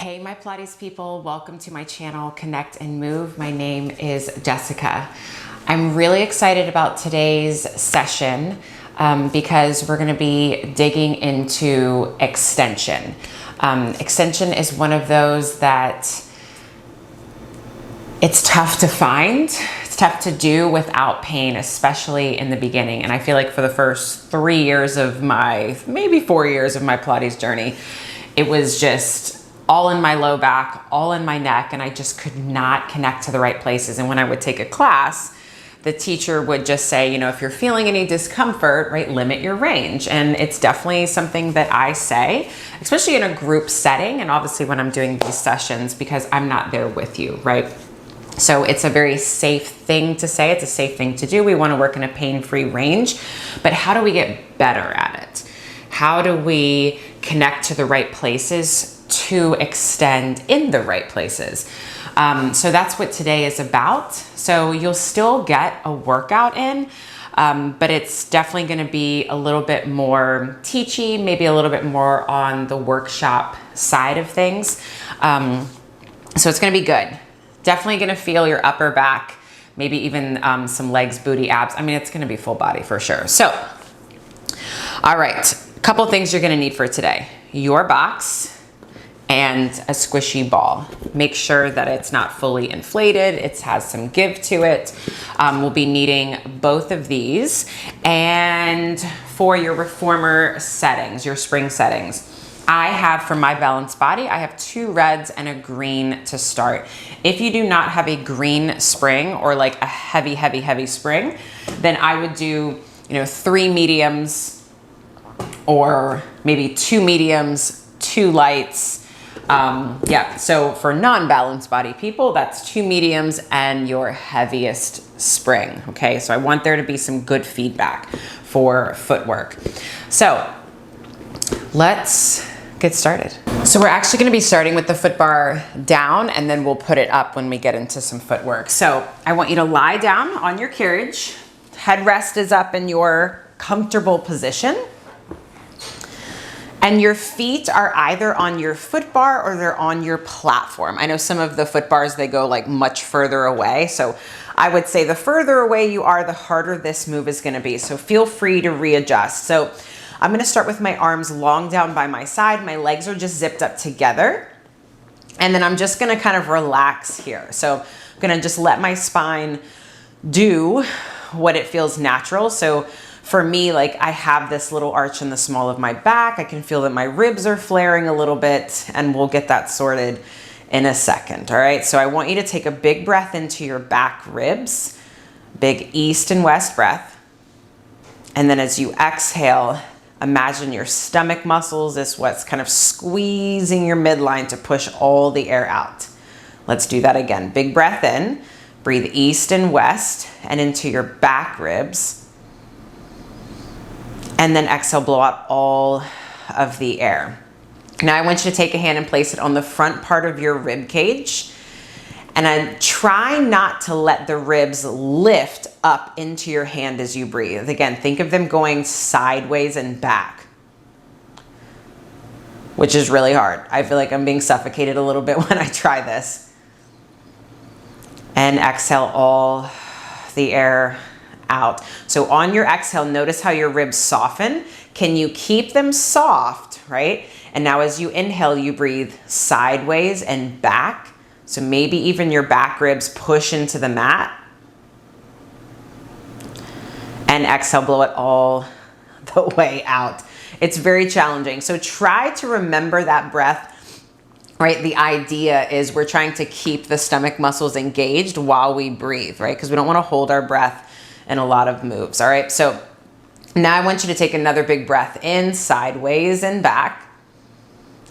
Hey, my Pilates people, welcome to my channel, Connect and Move. My name is Jessica. I'm really excited about today's session because we're gonna be digging into extension. Extension is one of those that it's tough to find. It's tough to do without pain, especially in the beginning. And I feel like for the first 3 years of maybe 4 years of my Pilates journey, it was just all in my low back, all in my neck, and I just could not connect to the right places. And when I would take a class, the teacher would just say, you know, if you're feeling any discomfort, right, limit your range. And it's definitely something that I say, especially in a group setting, and obviously when I'm doing these sessions, because I'm not there with you, right? So it's a very safe thing to say. It's a safe thing to do. We want to work in a pain-free range, but how do we get better at it? How do we connect to the right places to extend in the right places? So that's what today is about. So you'll still get a workout in, but it's definitely going to be a little bit more teachy, maybe a little bit more on the workshop side of things. So it's going to be good. Definitely going to feel your upper back, maybe even some legs, booty, abs. I mean, it's going to be full body for sure. So, all right, a couple things you're going to need for today. Your box and a squishy ball. Make sure that it's not fully inflated. It has some give to it. We'll be needing both of these. And for your reformer settings, your spring settings, I have, for my balanced body, I have 2 reds and a green to start. If you do not have a green spring or like a heavy spring, then I would do, 3 mediums or maybe 2 mediums, 2 lights. So for non-balanced body people, that's 2 mediums and your heaviest spring. Okay, so I want there to be some good feedback for footwork. So let's get started. So we're actually going to be starting with the foot bar down, and then we'll put it up when we get into some footwork. So I want you to lie down on your carriage. Headrest is up in your comfortable position. And your feet are either on your foot bar or they're on your platform. I know some of the foot bars, they go like much further away. So I would say the further away you are, the harder this move is gonna be. So feel free to readjust. So I'm gonna start with my arms long down by my side. My legs are just zipped up together. And then I'm just gonna kind of relax here. So I'm gonna just let my spine do what it feels natural. So for me, like I have this little arch in the small of my back. I can feel that my ribs are flaring a little bit, and we'll get that sorted in a second, all right? So I want you to take a big breath into your back ribs, big east and west breath. And then as you exhale, imagine your stomach muscles is what's kind of squeezing your midline to push all the air out. Let's do that again. Big breath in, breathe east and west and into your back ribs. And then exhale, blow out all of the air. Now I want you to take a hand and place it on the front part of your rib cage. And I try not to let the ribs lift up into your hand as you breathe. Again, think of them going sideways and back, which is really hard. I feel like I'm being suffocated a little bit when I try this. And exhale all the air out. So on your exhale, notice how your ribs soften. Can you keep them soft, right? And now as you inhale, you breathe sideways and back. So maybe even your back ribs push into the mat. And exhale, blow it all the way out. It's very challenging. So try to remember that breath, right? The idea is we're trying to keep the stomach muscles engaged while we breathe, right? Because we don't want to hold our breath in a lot of moves, all right? So now I want you to take another big breath in, sideways and back.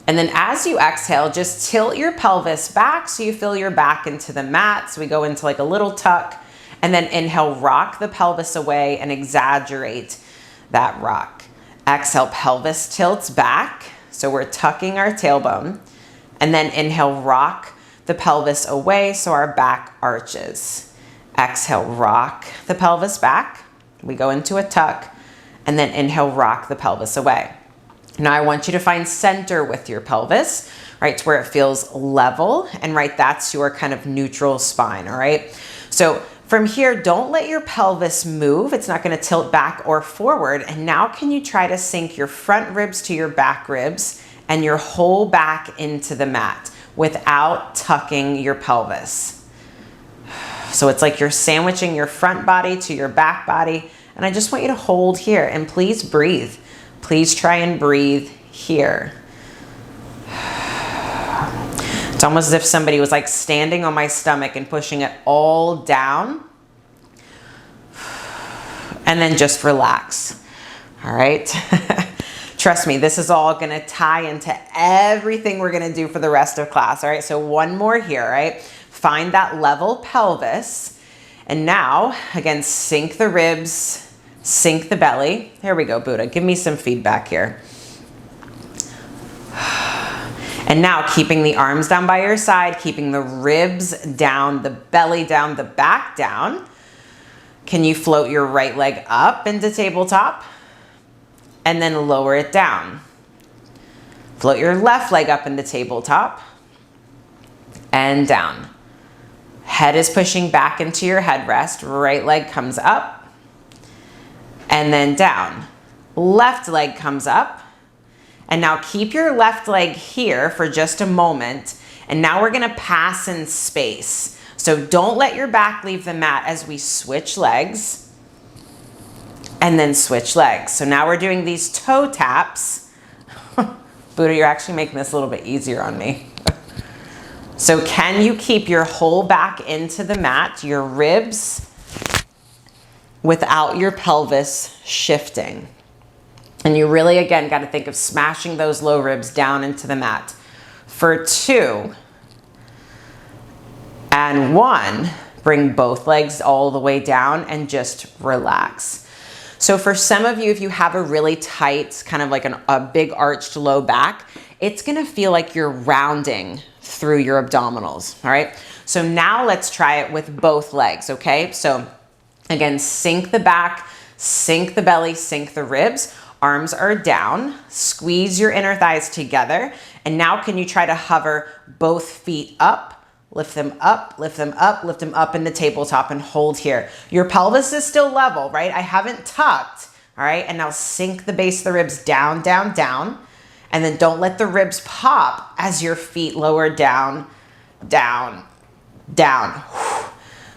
And then as you exhale, just tilt your pelvis back so you feel your back into the mat. So we go into like a little tuck, and then inhale, rock the pelvis away and exaggerate that rock. Exhale, pelvis tilts back. So we're tucking our tailbone, and then inhale, rock the pelvis away so our back arches. Exhale, rock the pelvis back. We go into a tuck, and then inhale, rock the pelvis away. Now I want you to find center with your pelvis, right, to where it feels level, and right, that's your kind of neutral spine, all right? So from here, don't let your pelvis move. It's not gonna tilt back or forward. And now can you try to sink your front ribs to your back ribs and your whole back into the mat without tucking your pelvis. So it's like you're sandwiching your front body to your back body. And I just want you to hold here and please breathe. Please try and breathe here. It's almost as if somebody was like standing on my stomach and pushing it all down. And then just relax. All right. Trust me, this is all gonna tie into everything we're gonna do for the rest of class. All right, so one more here, right? Find that level pelvis. And now, again, sink the ribs, sink the belly. There we go, Buddha. Give me some feedback here. And now keeping the arms down by your side, keeping the ribs down, the belly down, the back down. Can you float your right leg up into tabletop? And then lower it down. Float your left leg up into tabletop and down. Head is pushing back into your headrest. Right leg comes up and then down. Left leg comes up. And now keep your left leg here for just a moment. And now we're gonna pass in space. So don't let your back leave the mat as we switch legs and then switch legs. So now we're doing these toe taps. Buddha, you're actually making this a little bit easier on me. So can you keep your whole back into the mat, your ribs, without your pelvis shifting? And you really, again, got to think of smashing those low ribs down into the mat. For 2 and 1, bring both legs all the way down and just relax. So for some of you, if you have a really tight, kind of like a big arched low back, it's gonna feel like you're rounding through your abdominals, all right? So now let's try it with both legs, okay? So again, sink the back, sink the belly, sink the ribs. Arms are down, squeeze your inner thighs together. And now can you try to hover both feet up, lift them up, lift them up, lift them up in the tabletop and hold here. Your pelvis is still level, right? I haven't tucked, all right? And now sink the base of the ribs down, down, down. And then don't let the ribs pop as your feet lower down, down, down.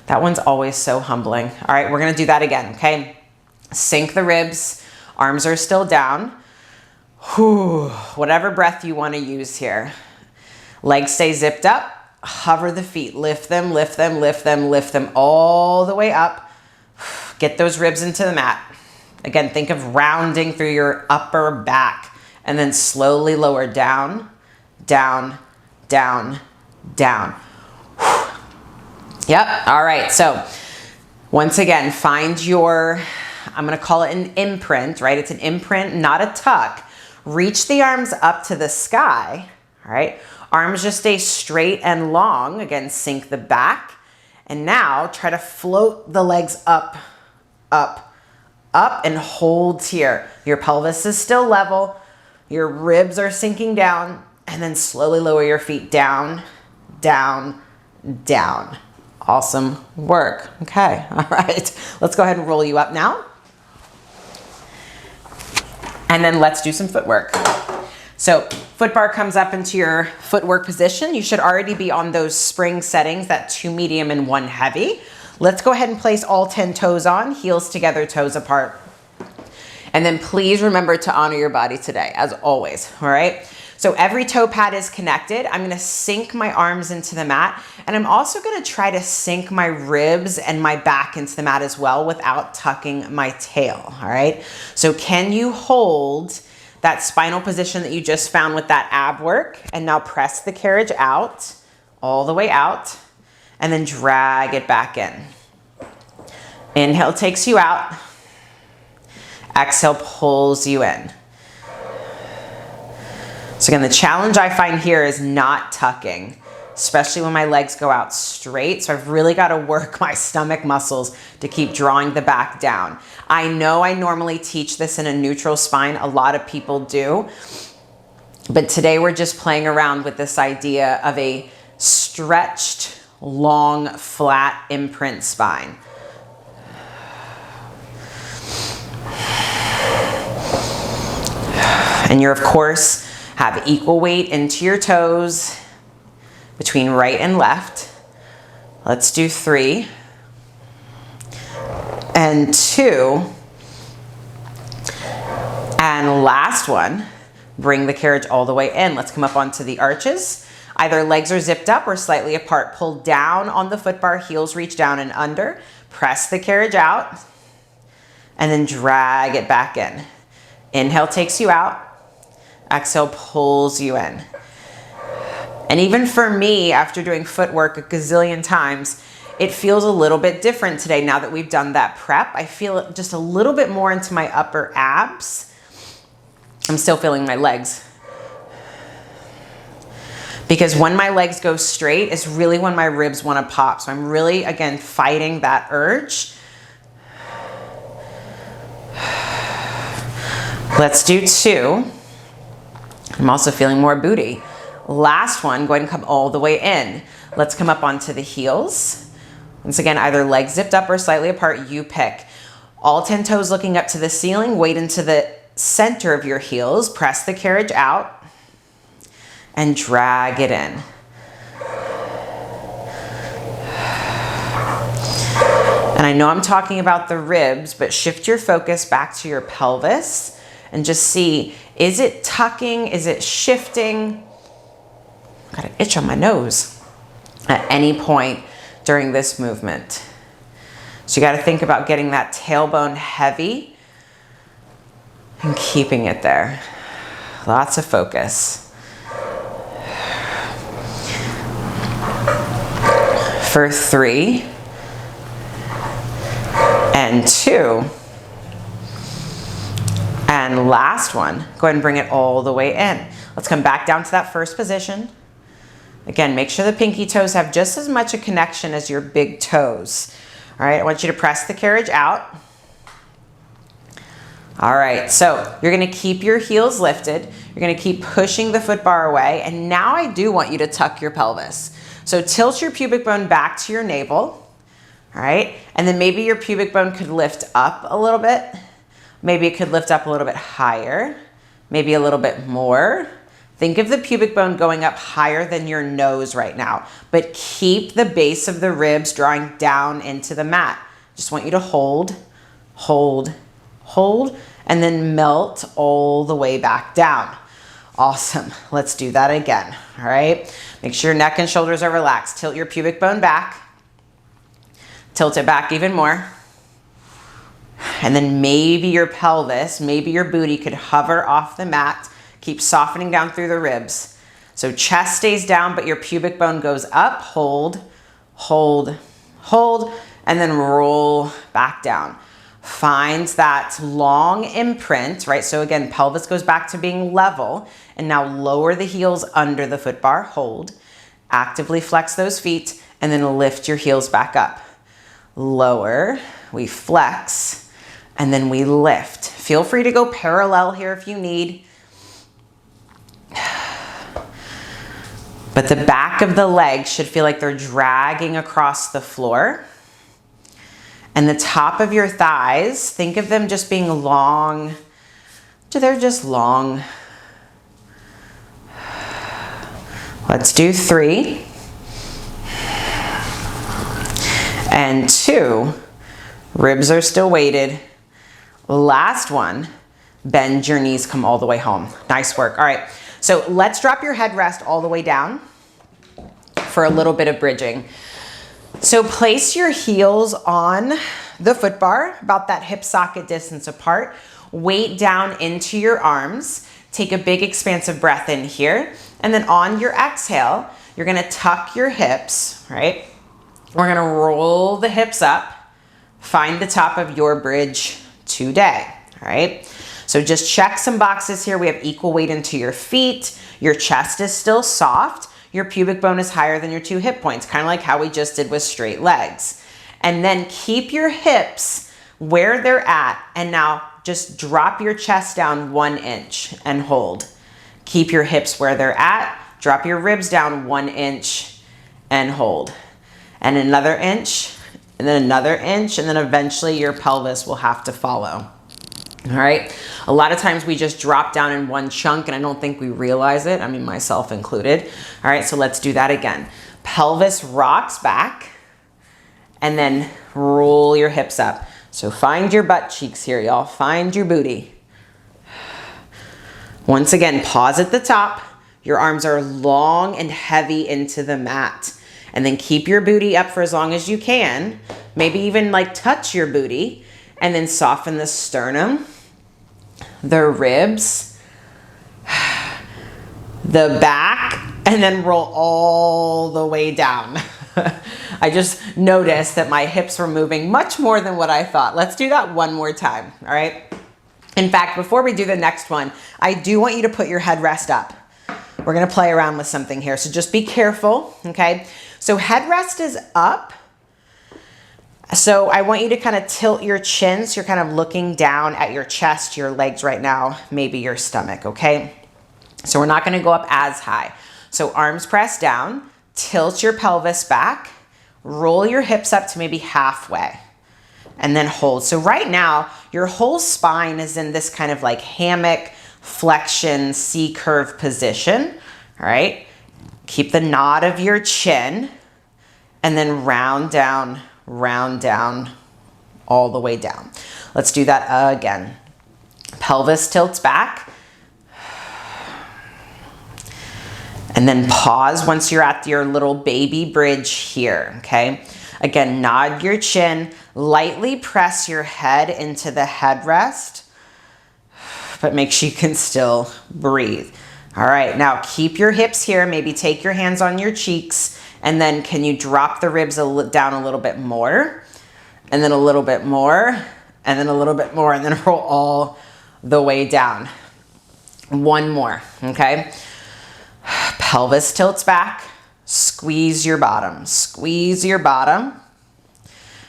That one's always so humbling. All right, we're gonna do that again, okay? Sink the ribs, arms are still down. Whatever breath you wanna use here. Legs stay zipped up, hover the feet, lift them, lift them, lift them, lift them all the way up. Get those ribs into the mat. Again, think of rounding through your upper back and then slowly lower down, down, down, down. Yep, all right, so once again, find your, I'm gonna call it an imprint, right? It's an imprint, not a tuck. Reach the arms up to the sky, all right? Arms just stay straight and long. Again, sink the back. And now try to float the legs up, up, up, and hold here. Your pelvis is still level. Your ribs are sinking down. And then slowly lower your feet down, down, down. Awesome work. Okay, all right. Let's go ahead and roll you up now. And then let's do some footwork. So foot bar comes up into your footwork position. You should already be on those spring settings, that 2 medium and 1 heavy. Let's go ahead and place all 10 toes on, heels together, toes apart. And then please remember to honor your body today, as always, all right? So every toe pad is connected. I'm gonna sink my arms into the mat, and I'm also gonna try to sink my ribs and my back into the mat as well without tucking my tail, all right? So can you hold that spinal position that you just found with that ab work, and now press the carriage out, all the way out, and then drag it back in. Inhale takes you out. Exhale pulls you in. So again, the challenge I find here is not tucking. especially when my legs go out straight. So I've really got to work my stomach muscles to keep drawing the back down. I know I normally teach this in a neutral spine. A lot of people do. But today we're just playing around with this idea of a stretched, long, flat imprint spine. And you're, of course, have equal weight into your toes between right and left. Let's do 3 and 2. And last one, bring the carriage all the way in. Let's come up onto the arches. Either legs are zipped up or slightly apart. Pull down on the foot bar, heels reach down and under. Press the carriage out and then drag it back in. Inhale takes you out. Exhale pulls you in. And even for me, after doing footwork a gazillion times, it feels a little bit different today. Now that we've done that prep, I feel it just a little bit more into my upper abs. I'm still feeling my legs. Because when my legs go straight is really when my ribs want to pop. So I'm really, again, fighting that urge. Let's do 2. I'm also feeling more booty. Last one, go ahead and come all the way in. Let's come up onto the heels. Once again, either legs zipped up or slightly apart, you pick. All 10 toes looking up to the ceiling, weight into the center of your heels. Press the carriage out and drag it in. And I know I'm talking about the ribs, but shift your focus back to your pelvis and just see, is it tucking? Is it shifting? Got an itch on my nose at any point during this movement. So you got to think about getting that tailbone heavy and keeping it there. Lots of focus. For 3 and 2. And last one, go ahead and bring it all the way in. Let's come back down to that first position. Again, make sure the pinky toes have just as much a connection as your big toes. All right, I want you to press the carriage out. All right, so you're gonna keep your heels lifted. You're gonna keep pushing the foot bar away. And now I do want you to tuck your pelvis. So tilt your pubic bone back to your navel. All right, and then maybe your pubic bone could lift up a little bit. Maybe it could lift up a little bit higher, maybe a little bit more. Think of the pubic bone going up higher than your nose right now, but keep the base of the ribs drawing down into the mat. Just want you to hold, hold, hold, and then melt all the way back down. Awesome. Let's do that again. All right. Make sure your neck and shoulders are relaxed. Tilt your pubic bone back. Tilt it back even more. And then maybe your pelvis, maybe your booty could hover off the mat. Keep softening down through the ribs. So chest stays down, but your pubic bone goes up. Hold, hold, hold, and then roll back down. Find that long imprint, right? So again, pelvis goes back to being level. And now lower the heels under the foot bar. Hold. Actively flex those feet and then lift your heels back up. Lower, we flex, and then we lift. Feel free to go parallel here if you need. But the back of the legs should feel like they're dragging across the floor. And the top of your thighs, think of them just being long. They're just long. Let's do 3 and 2. Ribs are still weighted. Last one, bend your knees, come all the way home. Nice work. All right, so let's drop your headrest all the way down for a little bit of bridging. So place your heels on the foot bar, about that hip socket distance apart. Weight down into your arms. Take a big expansive breath in here. And then on your exhale, you're gonna tuck your hips, right? We're gonna roll the hips up. Find the top of your bridge today, all right? So just check some boxes here. We have equal weight into your feet. Your chest is still soft. your pubic bone is higher than your 2 hip points, kind of like how we just did with straight legs. And then keep your hips where they're at, and now just drop your chest down 1 inch and hold. Keep your hips where they're at, drop your ribs down 1 inch and hold. And another inch, and then another inch, and then eventually your pelvis will have to follow. All right, a lot of times we just drop down in one chunk and I don't think we realize it. I mean, myself included. All right, so let's do that again. Pelvis rocks back and then roll your hips up. So find your butt cheeks here, y'all. Find your booty. Once again, pause at the top. Your arms are long and heavy into the mat. And then keep your booty up for as long as you can. Maybe even like touch your booty. And then soften the sternum, the ribs, the back, and then roll all the way down. I just noticed that my hips were moving much more than what I thought. Let's do that one more time, all right? In fact, before we do the next one, I do want you to put your headrest up. We're gonna play around with something here, so just be careful, okay? So headrest is up. So I want you to kind of tilt your chin so you're kind of looking down at your chest, your legs right now, maybe your stomach, okay? So we're not gonna go up as high. So arms pressed down, tilt your pelvis back, roll your hips up to maybe halfway, and then hold. So right now, your whole spine is in this kind of like hammock, flexion, C-curve position, all right? Keep the nod of your chin, and then round down, all the way down. Let's do that again. Pelvis tilts back. And then pause once you're at your little baby bridge here, okay? Again, nod your chin, lightly press your head into the headrest, but make sure you can still breathe. All right, now keep your hips here, maybe take your hands on your cheeks, and then can you drop the ribs down a little bit more, and then a little bit more, and then a little bit more, and then roll all the way down. One more, okay? Pelvis tilts back, squeeze your bottom, squeeze your bottom.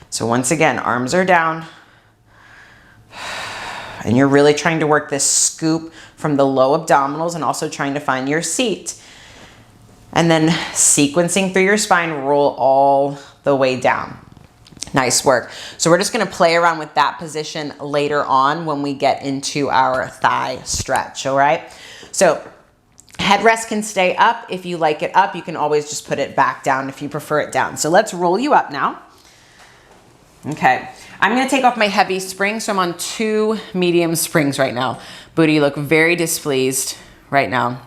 So once again, arms are down, and you're really trying to work this scoop from the low abdominals and also trying to find your seat. And then sequencing through your spine, roll all the way down. Nice work. So we're just gonna play around with that position later on when we get into our thigh stretch, all right? So headrest can stay up. If you like it up, you can always just put it back down if you prefer it down. So let's roll you up now. Okay, I'm gonna take off my heavy spring, so I'm on 2 medium springs right now. Booty, you look very displeased right now.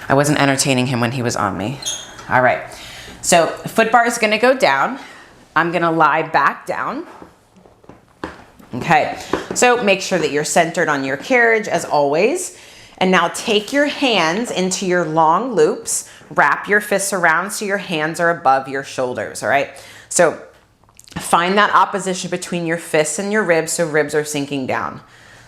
I wasn't entertaining him when he was on me. All right, so foot bar is gonna go down. I'm gonna lie back down. Okay, so make sure that you're centered on your carriage as always. And now take your hands into your long loops, wrap your fists around so your hands are above your shoulders, all right? So find that opposition between your fists and your ribs, so ribs are sinking down.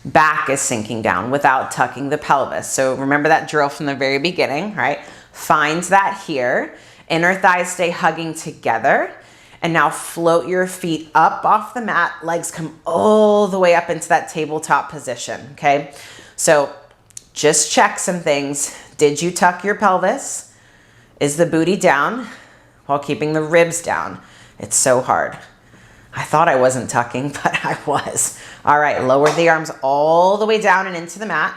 Back is sinking down without tucking the pelvis. So remember that drill from the very beginning, right? Find that here. Inner thighs stay hugging together. And now float your feet up off the mat. Legs come all the way up into that tabletop position, okay? So just check some things. Did you tuck your pelvis? Is the booty down while keeping the ribs down? It's so hard. I thought I wasn't tucking, but I was. All right, lower the arms all the way down and into the mat.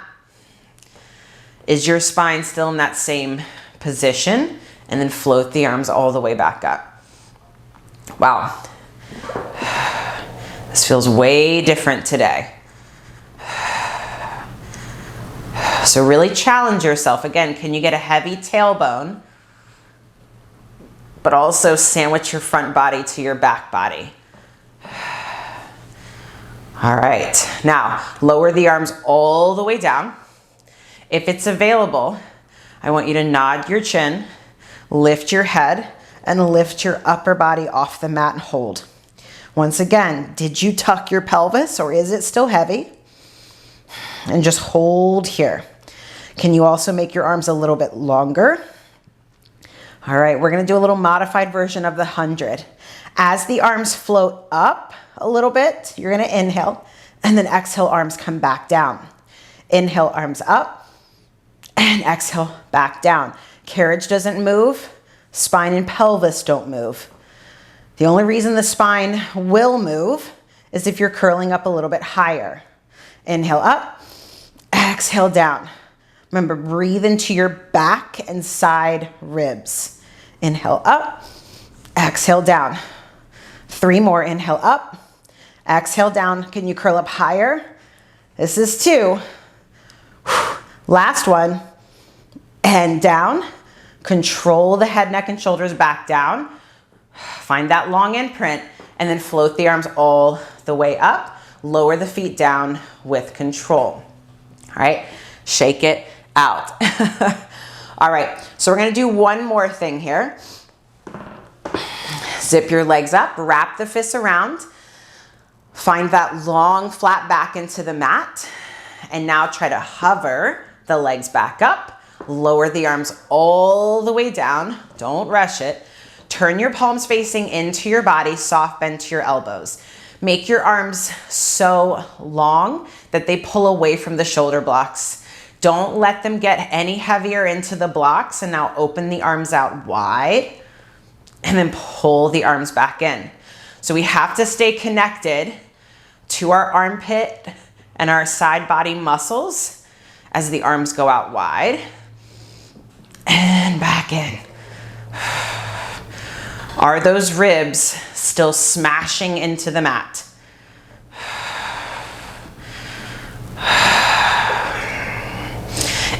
Is your spine still in that same position? And then float the arms all the way back up. Wow. This feels way different today. So really challenge yourself. Again, can you get a heavy tailbone, but also sandwich your front body to your back body? All right, now lower the arms all the way down. If it's available, I want you to nod your chin, lift your head, and lift your upper body off the mat and hold. Once again, did you tuck your pelvis or is it still heavy? And just hold here. Can you also make your arms a little bit longer? All right, we're gonna do a little modified version of the 100. As the arms float up a little bit, you're gonna inhale, and then exhale, arms come back down. Inhale, arms up, and exhale, back down. Carriage doesn't move, spine and pelvis don't move. The only reason the spine will move is if you're curling up a little bit higher. Inhale up, exhale down. Remember, breathe into your back and side ribs. Inhale up, exhale down. 3 more, inhale up, exhale down. Can you curl up higher? This is 2. Last one, and down. Control the head, neck, and shoulders back down. Find that long imprint, and then float the arms all the way up. Lower the feet down with control. All right, shake it out. All right, so we're gonna do one more thing here. Zip your legs up, wrap the fists around. Find that long flat back into the mat. And now try to hover the legs back up. Lower the arms all the way down. Don't rush it. Turn your palms facing into your body, soft bend to your elbows. Make your arms so long that they pull away from the shoulder blocks. Don't let them get any heavier into the blocks. And now open the arms out wide and then pull the arms back in. So we have to stay connected to our armpit and our side body muscles as the arms go out wide and back in. Are those ribs still smashing into the mat?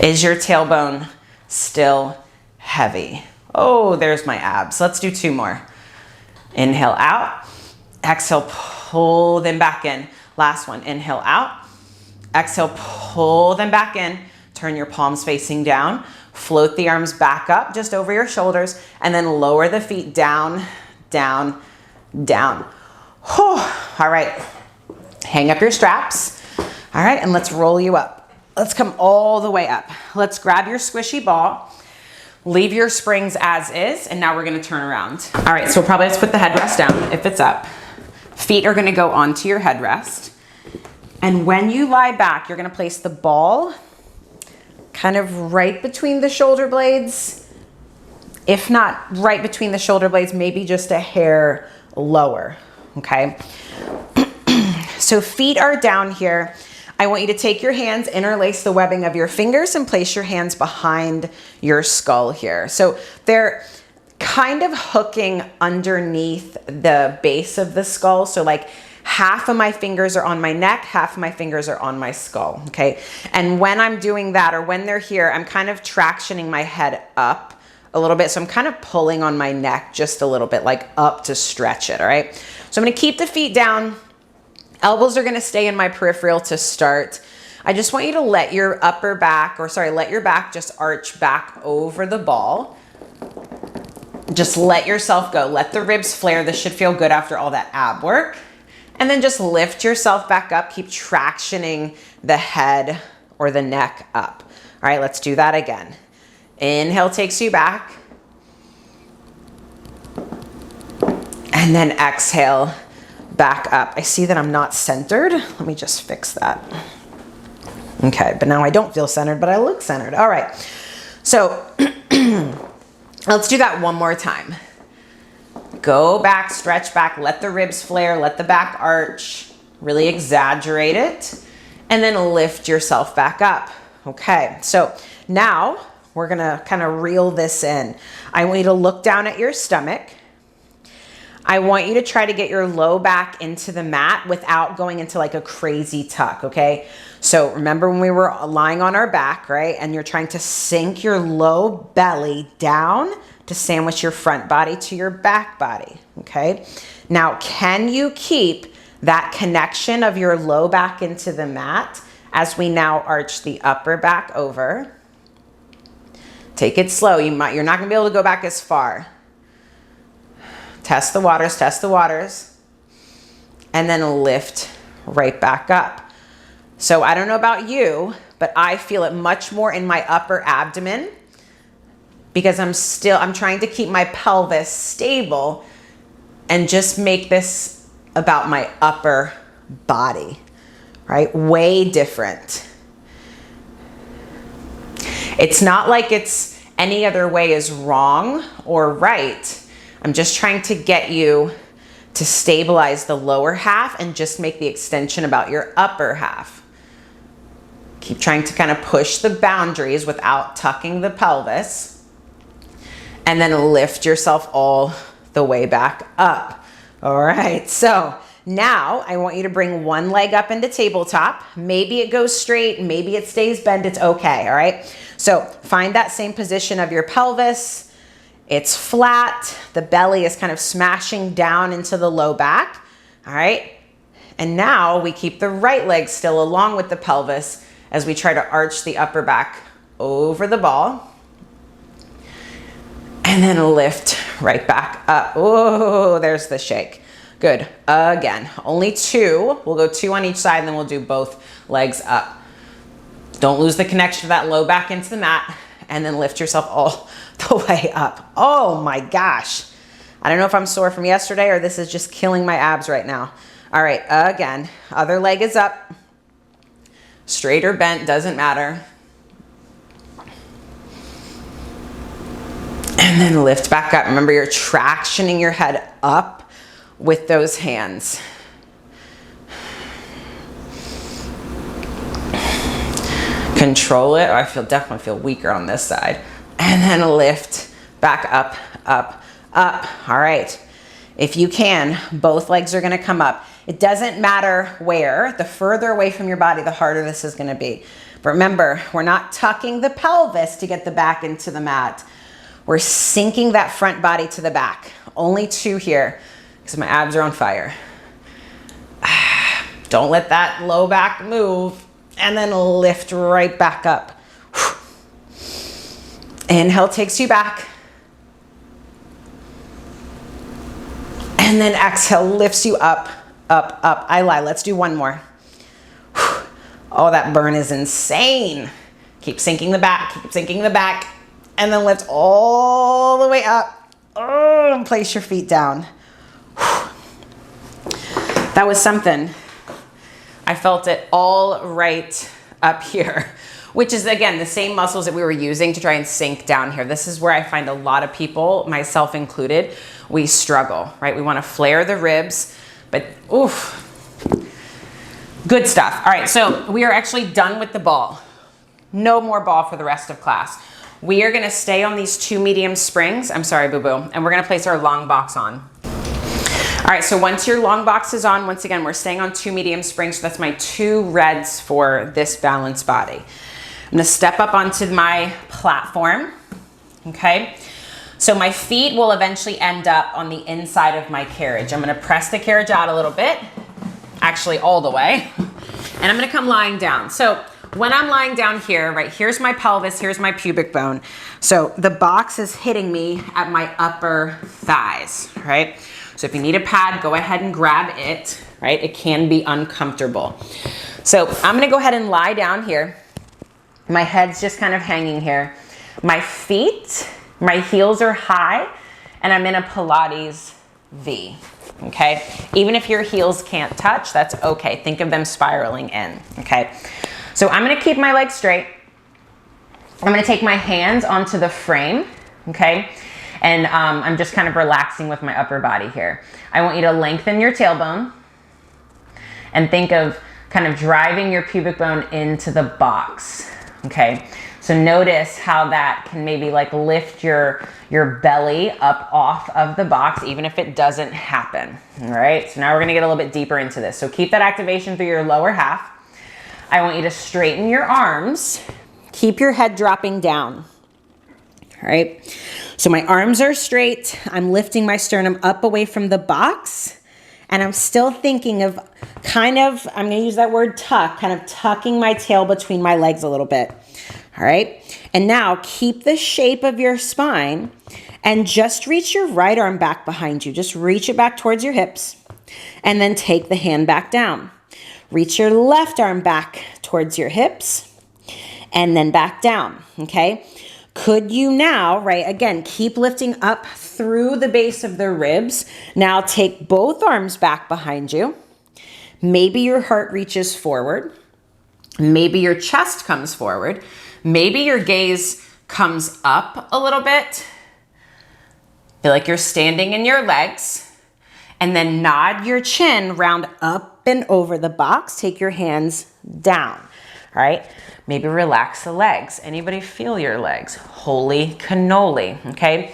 Is your tailbone still heavy? Oh, there's my abs. Let's do 2 more. Inhale out, exhale, pull them back in. Last one, inhale out, exhale, pull them back in. Turn your palms facing down. Float the arms back up just over your shoulders, and then lower the feet down, down, down. Whew. All right, hang up your straps. All right, and let's roll you up. Let's come all the way up. Let's grab your squishy ball. Leave your springs as is, and now we're gonna turn around. All right, so we'll probably just put the headrest down if it's up. Feet are gonna go onto your headrest. And when you lie back, you're gonna place the ball kind of right between the shoulder blades. If not right between the shoulder blades, maybe just a hair lower, okay? So feet are down here. I want you to take your hands, interlace the webbing of your fingers, and place your hands behind your skull here. So they're kind of hooking underneath the base of the skull. So like half of my fingers are on my neck, half of my fingers are on my skull, okay? And when I'm doing that, or when they're here, I'm kind of tractioning my head up a little bit. So I'm kind of pulling on my neck just a little bit, like up to stretch it, all right? So I'm gonna keep the feet down. Elbows are gonna stay in my peripheral to start. I just want you to let your let your back just arch back over the ball. Just let yourself go. Let the ribs flare. This should feel good after all that ab work. And then just lift yourself back up. Keep tractioning the head or the neck up. All right, let's do that again. Inhale takes you back. And then exhale, back up. I see that I'm not centered. Let me just fix that. Okay, but now I don't feel centered, but I look centered. All right, so let's do that one more time. Go back, stretch back, let the ribs flare, let the back arch, really exaggerate it, and then lift yourself back up. Okay, so now we're gonna kind of reel this in. I want you to look down at your stomach. I want you to try to get your low back into the mat without going into like a crazy tuck, okay? So remember when we were lying on our back, right? And you're trying to sink your low belly down to sandwich your front body to your back body, okay? Now, can you keep that connection of your low back into the mat as we now arch the upper back over? Take it slow. You're not gonna be able to go back as far. Test the waters, and then lift right back up. So I don't know about you, but I feel it much more in my upper abdomen because I'm trying to keep my pelvis stable and just make this about my upper body, right? Way different. It's not like it's any other way is wrong or right. I'm just trying to get you to stabilize the lower half and just make the extension about your upper half. Keep trying to kind of push the boundaries without tucking the pelvis. And then lift yourself all the way back up. All right, so now I want you to bring one leg up into tabletop. Maybe it goes straight, maybe it stays bent, it's okay, all right? So find that same position of your pelvis. It's flat, the belly is kind of smashing down into the low back, all right? And now we keep the right leg still along with the pelvis as we try to arch the upper back over the ball. And then lift right back up. Oh, there's the shake. Good. Again, only 2. We'll go 2 on each side and then we'll do both legs up. Don't lose the connection to that low back into the mat, and then lift yourself all the way up. Oh my gosh. I don't know if I'm sore from yesterday or this is just killing my abs right now. All right, again, other leg is up. Straight or bent, doesn't matter. And then lift back up. Remember, you're tractioning your head up with those hands. Control it. Oh, I definitely feel weaker on this side. And then lift back up, up, up. All right. If you can, both legs are going to come up. It doesn't matter where. The further away from your body, the harder this is going to be. But remember, we're not tucking the pelvis to get the back into the mat. We're sinking that front body to the back. Only 2 here because my abs are on fire. Don't let that low back move. And then lift right back up. Inhale takes you back. And then exhale lifts you up, up, up. I lie. Let's do one more. Oh, that burn is insane. Keep sinking the back, keep sinking the back. And then lift all the way up. Oh, and place your feet down. That was something. I felt it all right up here, which is, again, the same muscles that we were using to try and sink down here. This is where I find a lot of people, myself included, we struggle, right? We want to flare the ribs, but oof, good stuff. All right, so we are actually done with the ball. No more ball for the rest of class. We are going to stay on these 2 medium springs. I'm sorry, boo-boo. And we're going to place our long box on. All right, so once your long box is on, once again, we're staying on 2 medium springs. So that's my 2 reds for this balanced body. I'm going to step up onto my platform. Okay. So my feet will eventually end up on the inside of my carriage. I'm going to press the carriage out a little bit, actually all the way. And I'm going to come lying down. So when I'm lying down here, right, here's my pelvis, here's my pubic bone. So the box is hitting me at my upper thighs, right? So if you need a pad, go ahead and grab it, right? It can be uncomfortable. So I'm gonna go ahead and lie down here. My head's just kind of hanging here. My feet, my heels are high, and I'm in a Pilates V, okay? Even if your heels can't touch, that's okay. Think of them spiraling in, okay? So I'm gonna keep my legs straight. I'm gonna take my hands onto the frame, okay? And I'm just kind of relaxing with my upper body here. I want you to lengthen your tailbone and think of kind of driving your pubic bone into the box, okay? So notice how that can maybe like lift your belly up off of the box, even if it doesn't happen, all right? So now we're gonna get a little bit deeper into this. So keep that activation through your lower half. I want you to straighten your arms. Keep your head dropping down, all right? So my arms are straight. I'm lifting my sternum up away from the box, and I'm still thinking of kind of, I'm gonna use that word tuck, kind of tucking my tail between my legs a little bit, all right? And now keep the shape of your spine and just reach your right arm back behind you. Just reach it back towards your hips and then take the hand back down. Reach your left arm back towards your hips and then back down, okay? Could you now, right, again, keep lifting up through the base of the ribs. Now take both arms back behind you. Maybe your heart reaches forward. Maybe your chest comes forward. Maybe your gaze comes up a little bit. Feel like you're standing in your legs. And then nod your chin, round up and over the box. Take your hands down, all right? Maybe relax the legs. Anybody feel your legs? Holy cannoli, okay?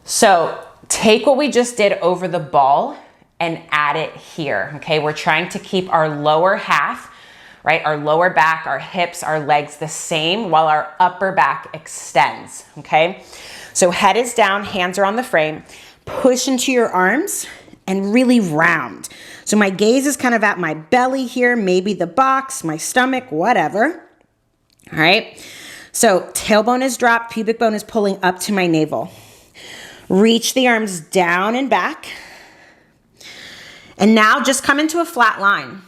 So take what we just did over the ball and add it here, okay? We're trying to keep our lower half, right? Our lower back, our hips, our legs the same while our upper back extends, okay? So head is down, hands are on the frame. Push into your arms and really round. So my gaze is kind of at my belly here, maybe the box, my stomach, whatever. All right. So tailbone is dropped, pubic bone is pulling up to my navel. Reach the arms down and back. And now just come into a flat line.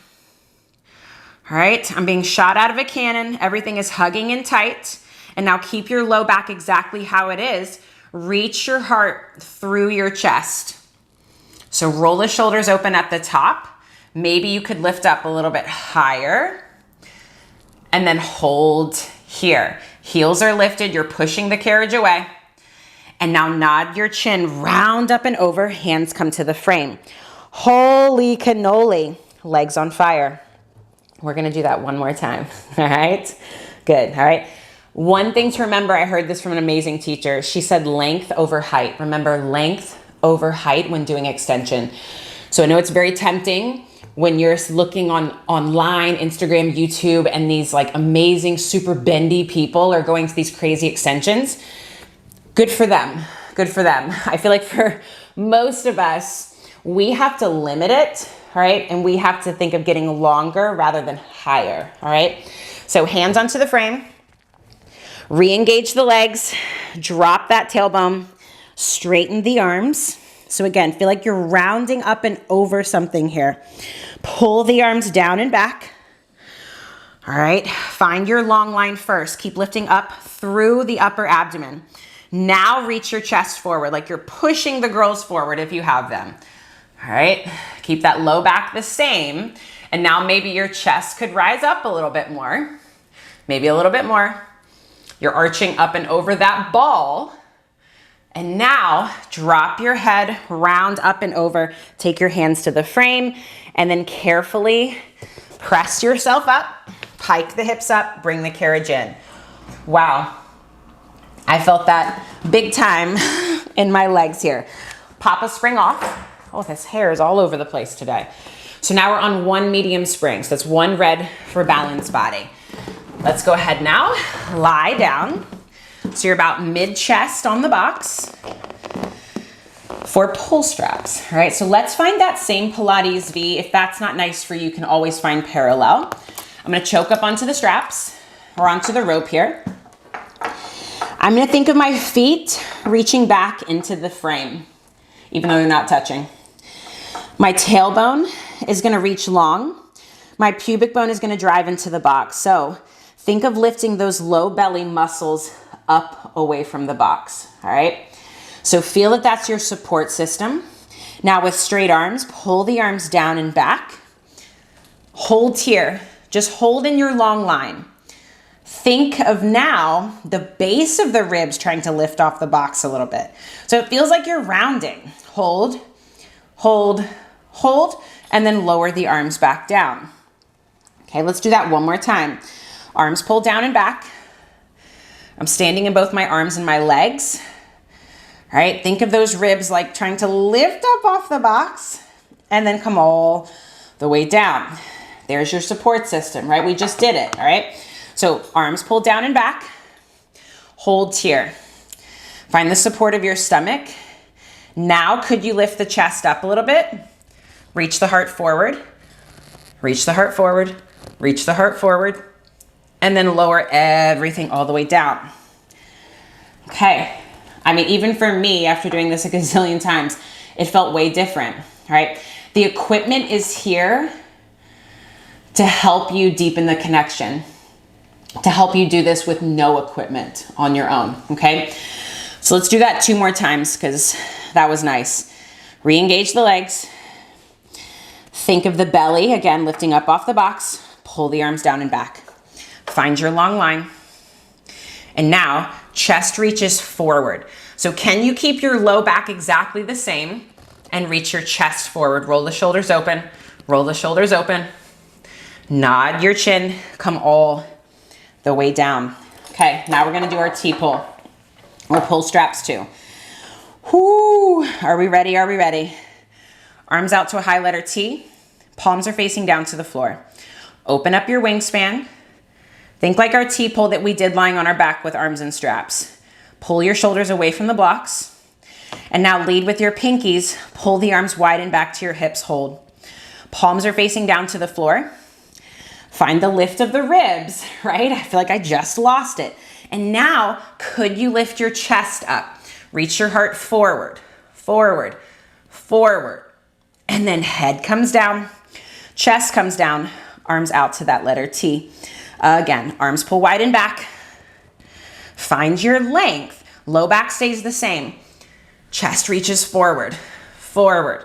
All right. I'm being shot out of a cannon. Everything is hugging in tight. And now keep your low back exactly how it is. Reach your heart through your chest. So roll the shoulders open at the top. Maybe you could lift up a little bit higher. And then hold here. Heels are lifted, you're pushing the carriage away. And now nod your chin, round up and over, hands come to the frame. Holy cannoli, legs on fire. We're gonna do that one more time, all right? Good, all right? One thing to remember, I heard this from an amazing teacher. She said length over height. Remember, length over height when doing extension. So I know it's very tempting when you're looking online, Instagram, YouTube, and these like amazing, super bendy people are going to these crazy extensions. Good for them, good for them. I feel like for most of us, we have to limit it, all right? And we have to think of getting longer rather than higher, all right? So hands onto the frame, re-engage the legs, drop that tailbone, straighten the arms. So again, feel like you're rounding up and over something here. Pull the arms down and back. All right, find your long line first. Keep lifting up through the upper abdomen. Now reach your chest forward, like you're pushing the girls forward if you have them. All right, keep that low back the same. And now maybe your chest could rise up a little bit more. Maybe a little bit more. You're arching up and over that ball. And now drop your head, round up and over, take your hands to the frame, and then carefully press yourself up, pike the hips up, bring the carriage in. Wow, I felt that big time in my legs here. Pop a spring off. Oh, this hair is all over the place today. So now we're on one medium spring. So that's one red for balanced body. Let's go ahead now, lie down. So you're about mid-chest on the box for pull straps, all right? So let's find that same Pilates V. If that's not nice for you, you can always find parallel. I'm gonna choke up onto the straps or onto the rope here. I'm gonna think of my feet reaching back into the frame, even though they're not touching. My tailbone is gonna reach long. My pubic bone is gonna drive into the box. So think of lifting those low belly muscles up away from the box, all right? So feel that that's your support system. Now with straight arms, pull the arms down and back. Hold here, just hold in your long line. Think of now the base of the ribs trying to lift off the box a little bit. So it feels like you're rounding. Hold, hold, hold, and then lower the arms back down. Okay, let's do that one more time. Arms pulled down and back. I'm standing in both my arms and my legs. All right, think of those ribs like trying to lift up off the box and then come all the way down. There's your support system, right? We just did it, all right? So arms pulled down and back, hold here. Find the support of your stomach. Now could you lift the chest up a little bit? Reach the heart forward, reach the heart forward, reach the heart forward, and then lower everything all the way down. Okay, I mean, even for me, after doing this a gazillion times, it felt way different, right? The equipment is here to help you deepen the connection. to help you do this with no equipment on your own, okay? So let's do that 2 more times because that was nice. Re-engage the legs. Think of the belly, again, lifting up off the box. Pull the arms down and back. Find your long line. And now, chest reaches forward. So can you keep your low back exactly the same and reach your chest forward? Roll the shoulders open. Roll the shoulders open. Nod your chin. Come all the way down. Okay, now we're gonna do our T-pull. Or pull straps too. Whoo, are we ready? Are we ready? Arms out to a high letter T. Palms are facing down to the floor. Open up your wingspan. Think like our T-pull that we did lying on our back with arms and straps. Pull your shoulders away from the blocks. And now lead with your pinkies. Pull the arms wide and back to your hips, hold. Palms are facing down to the floor. Find the lift of the ribs, right? I feel like I just lost it. And now, could you lift your chest up? Reach your heart forward, forward, forward. And then head comes down, chest comes down, arms out to that letter T. Again, arms pull wide and back. Find your length. Low back stays the same. Chest reaches forward, forward,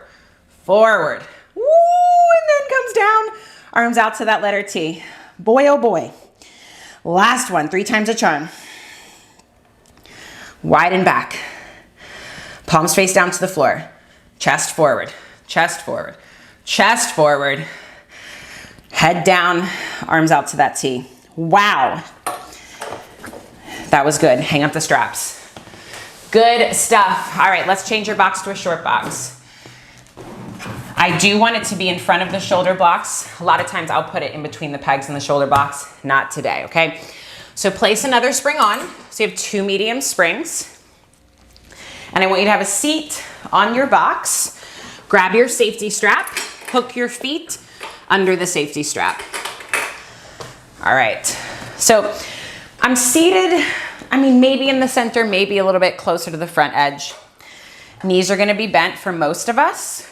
forward. Woo, and then comes down. Arms out to that letter T. Boy, oh boy. Last one, 3 times a charm. Wide and back. Palms face down to the floor. Chest forward, chest forward, chest forward. Head down, arms out to that T. Wow. That was good. Hang up the straps. Good stuff. All right, let's change your box to a short box. I do want it to be in front of the shoulder blocks. A lot of times I'll put it in between the pegs and the shoulder blocks. Not today, okay? So place another spring on. So you have 2 medium springs. And I want you to have a seat on your box. Grab your safety strap. Hook your feet under the safety strap. All right. So I'm seated, maybe in the center, maybe a little bit closer to the front edge. Knees are gonna be bent for most of us.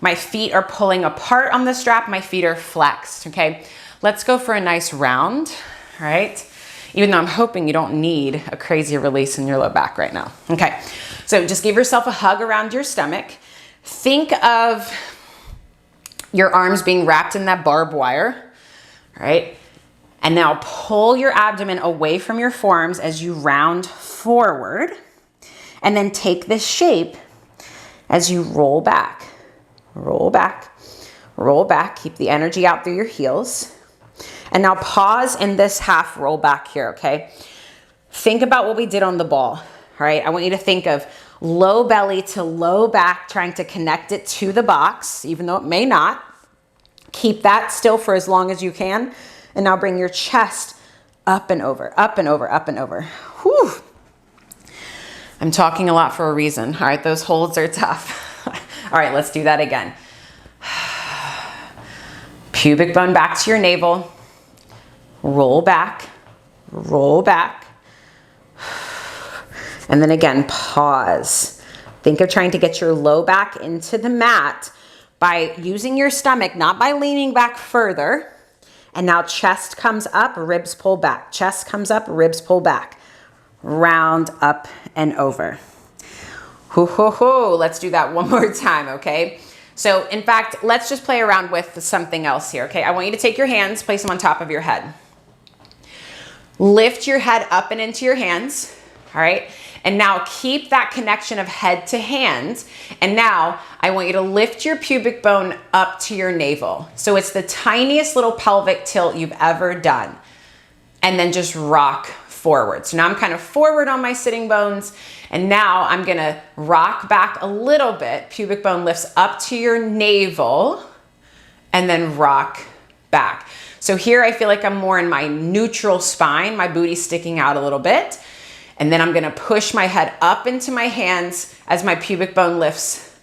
My feet are pulling apart on the strap. My feet are flexed, okay? Let's go for a nice round, all right? Even though I'm hoping you don't need a crazy release in your low back right now. Okay, so just give yourself a hug around your stomach. Think of your arms being wrapped in that barbed wire, all right? And now pull your abdomen away from your forearms as you round forward. And then take this shape as you roll back. Roll back, roll back. Keep the energy out through your heels. And now pause in this half roll back here, okay? Think about what we did on the ball, all right? I want you to think of low belly to low back, trying to connect it to the box, even though it may not. Keep that still for as long as you can. And now bring your chest up and over, up and over, up and over. Whew. I'm talking a lot for a reason, all right? Those holds are tough. All right, let's do that again. Pubic bone back to your navel. Roll back, roll back. And then again, pause. Think of trying to get your low back into the mat by using your stomach, not by leaning back further. And now chest comes up, ribs pull back. Chest comes up, ribs pull back. Round up and over. Hoo, hoo, hoo. Let's do that one more time, okay? So in fact, let's just play around with something else here, okay? I want you to take your hands, place them on top of your head. Lift your head up and into your hands, all right? And now keep that connection of head to hand. And now I want you to lift your pubic bone up to your navel. So it's the tiniest little pelvic tilt you've ever done. And then just rock forward. So now I'm kind of forward on my sitting bones, and now I'm gonna rock back a little bit. Pubic bone lifts up to your navel, and then rock back. So here I feel like I'm more in my neutral spine, my booty's sticking out a little bit, and then I'm gonna push my head up into my hands as my pubic bone lifts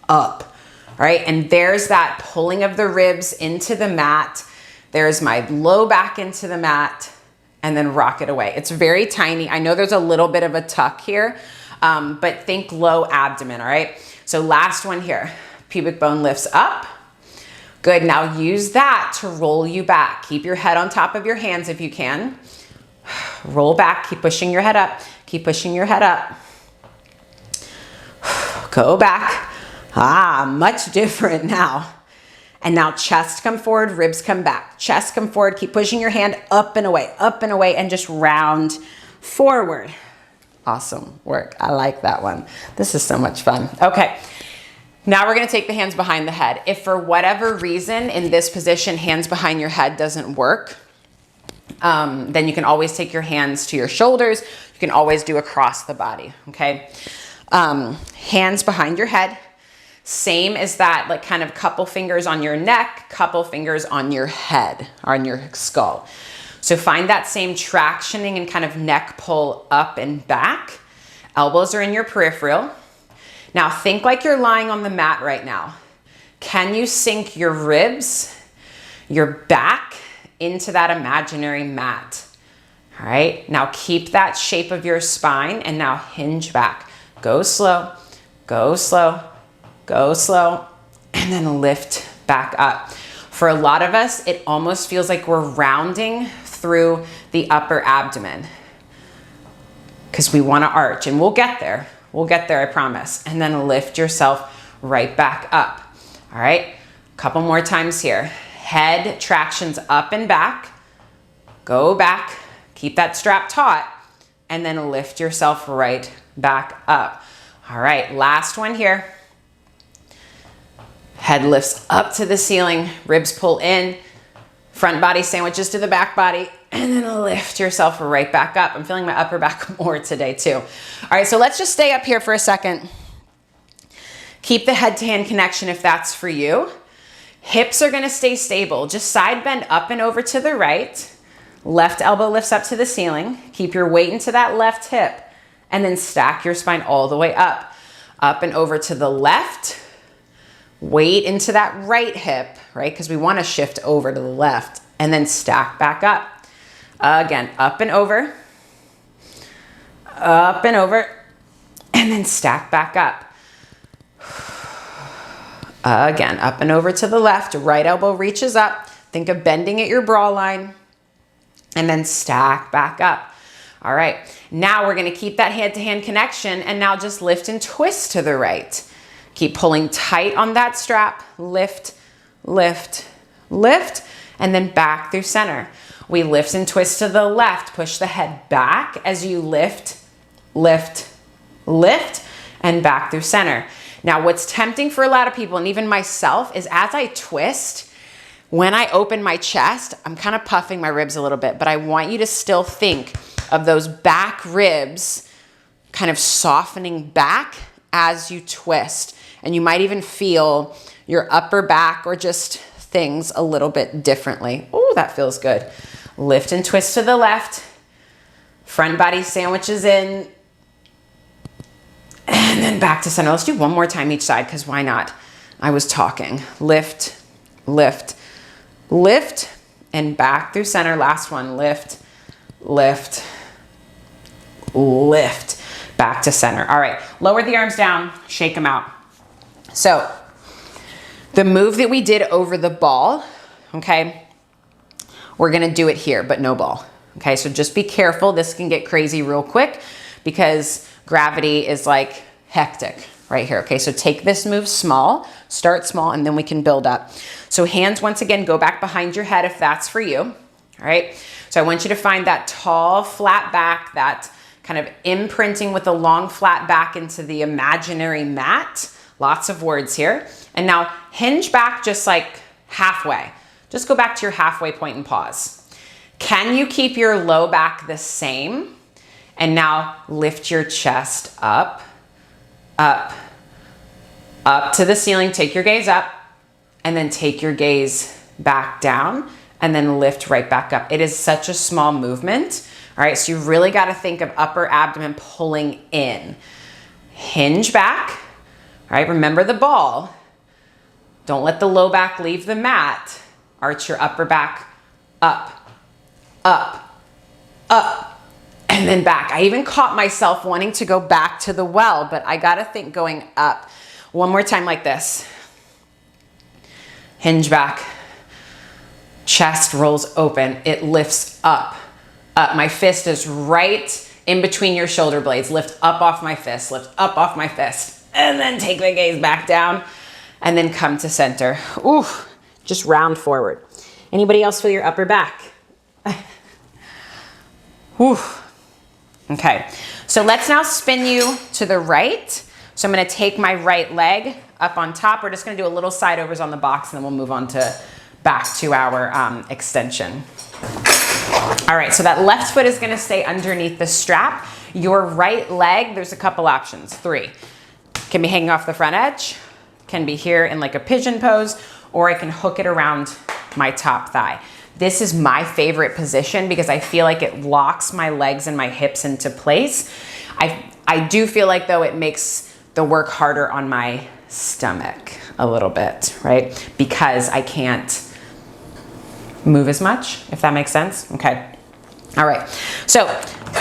up, all right? And there's that pulling of the ribs into the mat. There's my low back into the mat, and then rock it away. It's very tiny. I know there's a little bit of a tuck here, but think low abdomen, all right? So last one here. Pubic bone lifts up, Good, now use that to roll you back. Keep your head on top of your hands if you can. Roll back, keep pushing your head up. Keep pushing your head up. Go back. Much different now. And now chest come forward, ribs come back. Chest come forward, keep pushing your hand up and away, and just round forward. Awesome work, I like that one. This is so much fun. Okay, now we're gonna take the hands behind the head. If for whatever reason in this position, hands behind your head doesn't work, then you can always take your hands to your shoulders. You can always do across the body, okay? Hands behind your head. Same as that, like kind of couple fingers on your neck, couple fingers on your head, or on your skull. So find that same tractioning and kind of neck pull up and back. Elbows are in your peripheral. Now think like you're lying on the mat right now. Can you sink your ribs, your back into that imaginary mat? All right, now keep that shape of your spine and now hinge back. Go slow, go slow. Go slow, and then lift back up. For a lot of us, it almost feels like we're rounding through the upper abdomen because we want to arch, and we'll get there. We'll get there, I promise. And then lift yourself right back up. All right, a couple more times here. Head tractions up and back. Go back, keep that strap taut, and then lift yourself right back up. All right, last one here. Head lifts up to the ceiling, ribs pull in, front body sandwiches to the back body, and then lift yourself right back up. I'm feeling my upper back more today too. All right, so let's just stay up here for a second. Keep the head to hand connection if that's for you. Hips are gonna stay stable. Just side bend up and over to the right. Left elbow lifts up to the ceiling. Keep your weight into that left hip, and then stack your spine all the way up. Up and over to the left. Weight into that right hip, right? Because we want to shift over to the left, and then stack back up. Again, up and over, and then stack back up. Again, up and over to the left, right elbow reaches up. Think of bending at your bra line, and then stack back up. All right, now we're going to keep that hand-to-hand connection, and now just lift and twist to the right. Keep pulling tight on that strap. Lift, lift, lift, and then back through center. We lift and twist to the left. Push the head back as you lift, lift, lift, and back through center. Now, what's tempting for a lot of people, and even myself, is as I twist, when I open my chest, I'm kind of puffing my ribs a little bit, but I want you to still think of those back ribs kind of softening back as you twist. And you might even feel your upper back or just things a little bit differently. Oh, that feels good. Lift and twist to the left. Front body sandwiches in. And then back to center. Let's do one more time each side, because why not? I was talking. Lift, lift, lift, and back through center. Last one. Lift, lift, lift. Back to center. All right, lower the arms down, shake them out. So the move that we did over the ball, okay, we're gonna do it here, but no ball. Okay, so just be careful. This can get crazy real quick because gravity is like hectic right here. Okay, so take this move small, start small, and then we can build up. So hands, once again, go back behind your head if that's for you. All right, so I want you to find that tall, flat back, that kind of imprinting with a long, flat back into the imaginary mat. Lots of words here. And now hinge back just like halfway. Just go back to your halfway point and pause. Can you keep your low back the same? And now lift your chest up, up, up to the ceiling. Take your gaze up, and then take your gaze back down, and then lift right back up. It is such a small movement. All right, so you really got to think of upper abdomen pulling in. Hinge back. All right, remember the ball. Don't let the low back leave the mat. Arch your upper back up, up, up, and then back. I even caught myself wanting to go back to the well, but I gotta think going up. One more time like this. hinge back, chest rolls open, it lifts up, up. My fist is right in between your shoulder blades. Lift up off my fist, lift up off my fist, and then take the gaze back down, and then come to center. Ooh, just round forward. Anybody else feel your upper back? Whew. Okay, so let's now spin you to the right. So I'm gonna take my right leg up on top. We're just gonna do a little side overs on the box, and then we'll move on to back to our extension. All right, so that left foot is gonna stay underneath the strap. Your right leg, there's a couple options, 3. Can be hanging off the front edge, can be here in like a pigeon pose, or I can hook it around my top thigh. This is my favorite position because I feel like it locks my legs and my hips into place. I do feel like though it makes the work harder on my stomach a little bit, right? Because I can't move as much, if that makes sense. Okay. All right. So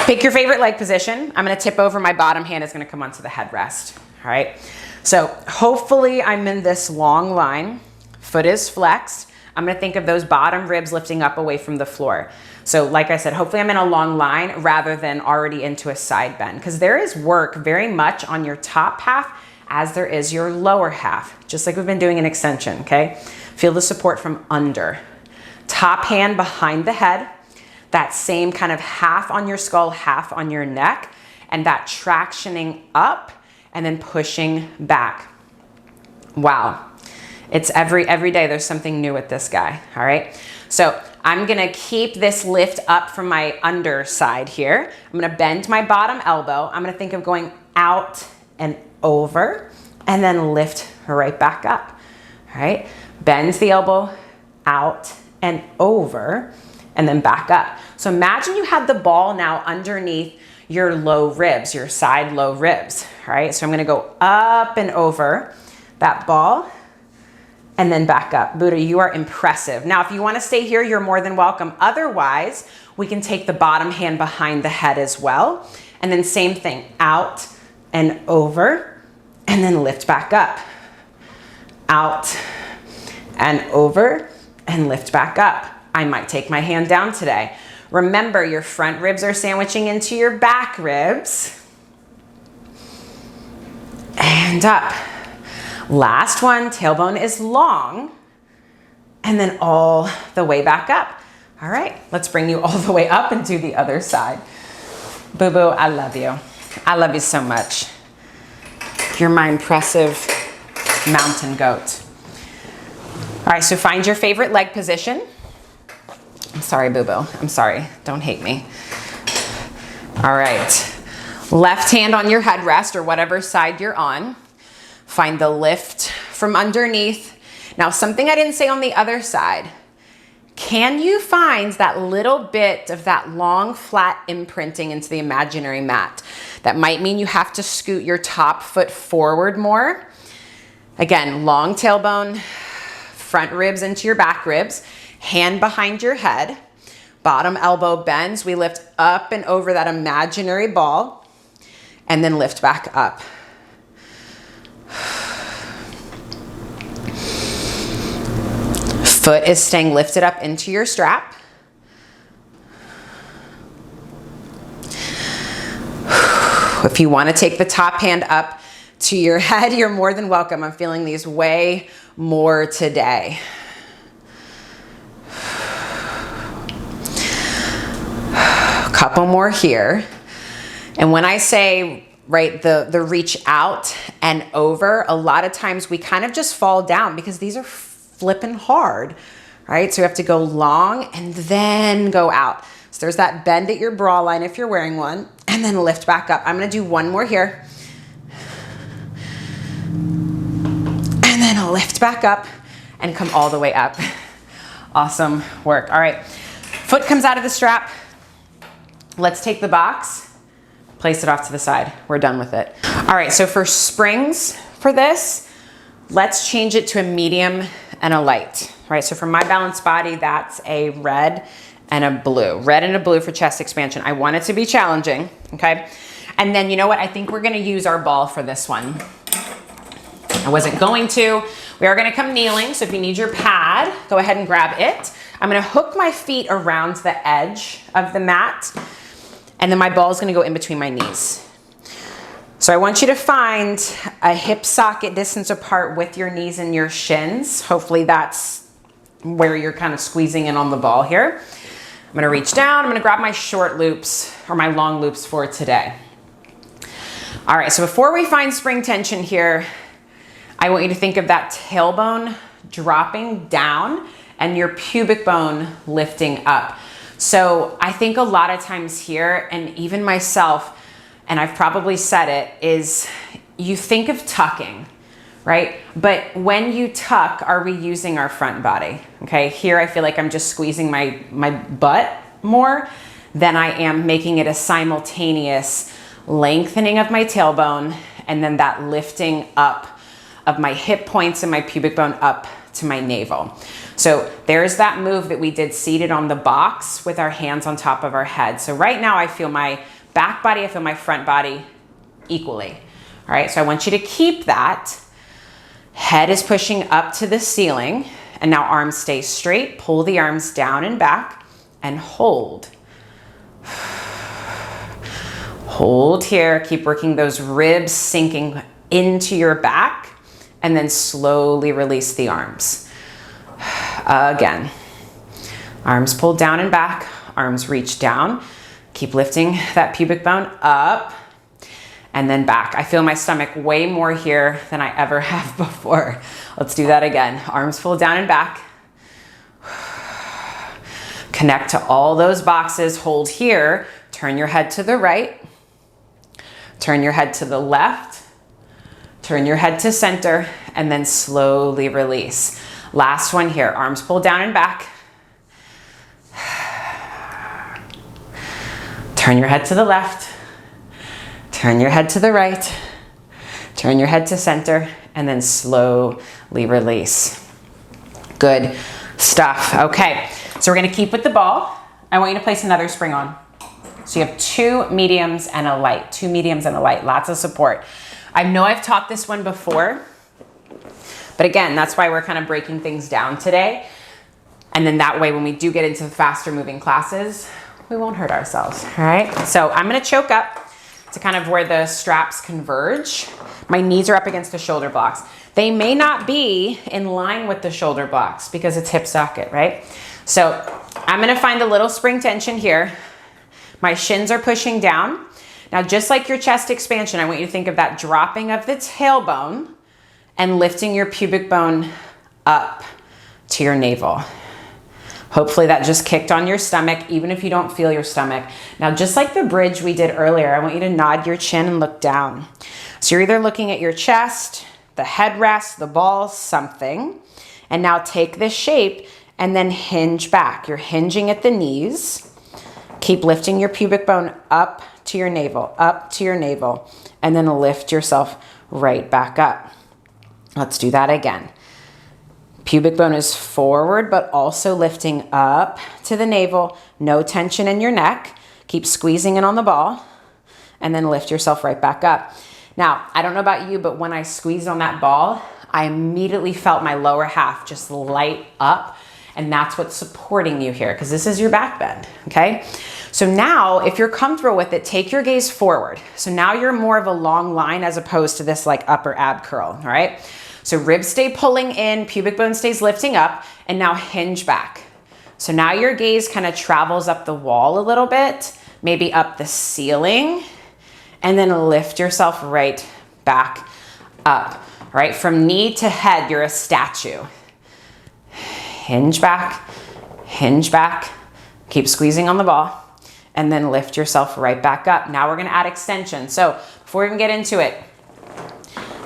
pick your favorite leg position. I'm going to tip over. My bottom hand is going to come onto the headrest. All right. So hopefully I'm in this long line. Foot is flexed. I'm going to think of those bottom ribs lifting up away from the floor. So like I said, hopefully I'm in a long line rather than already into a side bend, because there is work very much on your top half as there is your lower half, just like we've been doing an extension. Okay. Feel the support from under. Top hand behind the head, that same kind of half on your skull, half on your neck, and that tractioning up and then pushing back. Wow. It's every day there's something new with this guy, all right? So I'm gonna keep this lift up from my underside here. I'm gonna bend my bottom elbow. I'm gonna think of going out and over and then lift right back up, all right? Bend the elbow out and over and then back up. So imagine you had the ball now underneath your low ribs, your side low ribs, all right? So I'm gonna go up and over that ball and then back up. Buddha, you are impressive. Now, if you wanna stay here, you're more than welcome. Otherwise, we can take the bottom hand behind the head as well. And then same thing, out and over, and then lift back up. Out and over, and lift back up. I might take my hand down today. Remember, your front ribs are sandwiching into your back ribs. And up. Last one, tailbone is long, and then all the way back up. All right, let's bring you all the way up and do the other side. Boo Boo, I love you. I love you so much. You're my impressive mountain goat. All right, so find your favorite leg position. I'm sorry, Boo Boo. I'm sorry. Don't hate me. All right. Left hand on your headrest or whatever side you're on. Find the lift from underneath. Now, something I didn't say on the other side. Can you find that little bit of that long, flat imprinting into the imaginary mat? That might mean you have to scoot your top foot forward more. Again, long tailbone, front ribs into your back ribs, hand behind your head, bottom elbow bends. We lift up and over that imaginary ball and then lift back up. Foot is staying lifted up into your strap. If you want to take the top hand up to your head, you're more than welcome. I'm feeling these way more today. Couple more here. And when I say, right, the reach out and over, a lot of times we kind of just fall down because these are flipping hard, right? So you have to go long and then go out. So there's that bend at your bra line if you're wearing one, and then lift back up. I'm gonna do one more here. And then lift back up and come all the way up. Awesome work. All right, foot comes out of the strap. Let's take the box, place it off to the side. We're done with it. All right, so for springs for this, let's change it to a medium and a light, right? So for my balanced body, that's a red and a blue. Red and a blue for chest expansion. I want it to be challenging, okay? And then you know what? I think we're gonna use our ball for this one. I wasn't going to. We are gonna come kneeling, so if you need your pad, go ahead and grab it. I'm gonna hook my feet around the edge of the mat, and then my ball is gonna go in between my knees. So I want you to find a hip socket distance apart with your knees and your shins. Hopefully that's where you're kind of squeezing in on the ball here. I'm gonna reach down, I'm gonna grab my short loops or my long loops for today. All right, so before we find spring tension here, I want you to think of that tailbone dropping down and your pubic bone lifting up. So I think a lot of times here, and even myself, and I've probably said it, is you think of tucking, right? But when you tuck, are we using our front body? Okay, here I feel like I'm just squeezing my butt more than I am making it a simultaneous lengthening of my tailbone and then that lifting up of my hip points and my pubic bone up to my navel. So there's that move that we did seated on the box with our hands on top of our head. So right now I feel my back body, I feel my front body equally. All right, so I want you to keep that. Head is pushing up to the ceiling, and now arms stay straight. Pull the arms down and back and hold. Hold here, keep working those ribs sinking into your back, and then slowly release the arms. Again, arms pulled down and back, arms reach down. Keep lifting that pubic bone up and then back. I feel my stomach way more here than I ever have before. Let's do that again. Arms pulled down and back. Connect to all those boxes. Hold here. Turn your head to the right. Turn your head to the left. Turn your head to center and then slowly release. Last one here. Arms pulled down and back. Turn your head to the left. Turn your head to the right. Turn your head to center and then slowly release. Good stuff. Okay, so we're gonna keep with the ball. I want you to place another spring on. So you have 2 mediums and a light, 2 mediums and a light, lots of support. I know I've taught this one before, but again, that's why we're kind of breaking things down today. And then that way, when we do get into the faster moving classes, we won't hurt ourselves, all right? So I'm gonna choke up to kind of where the straps converge. My knees are up against the shoulder blocks. They may not be in line with the shoulder blocks because it's hip socket, right? So I'm gonna find a little spring tension here. My shins are pushing down. Now, just like your chest expansion, I want you to think of that dropping of the tailbone and lifting your pubic bone up to your navel. Hopefully that just kicked on your stomach, even if you don't feel your stomach. Now, just like the bridge we did earlier, I want you to nod your chin and look down. So you're either looking at your chest, the headrest, the balls, something. And now take this shape and then hinge back. You're hinging at the knees. Keep lifting your pubic bone up to your navel, and then lift yourself right back up. Let's do that again. Pubic bone is forward, but also lifting up to the navel. No tension in your neck. Keep squeezing in on the ball and then lift yourself right back up. Now, I don't know about you, but when I squeezed on that ball, I immediately felt my lower half just light up, and that's what's supporting you here because this is your back bend, okay? So now, if you're comfortable with it, take your gaze forward. So now you're more of a long line as opposed to this like upper ab curl, all right? So ribs stay pulling in, pubic bone stays lifting up, and now hinge back. So now your gaze kind of travels up the wall a little bit, maybe up the ceiling, and then lift yourself right back up, right? From knee to head, you're a statue. Hinge back, keep squeezing on the ball, and then lift yourself right back up. Now we're gonna add extension. So before we even get into it,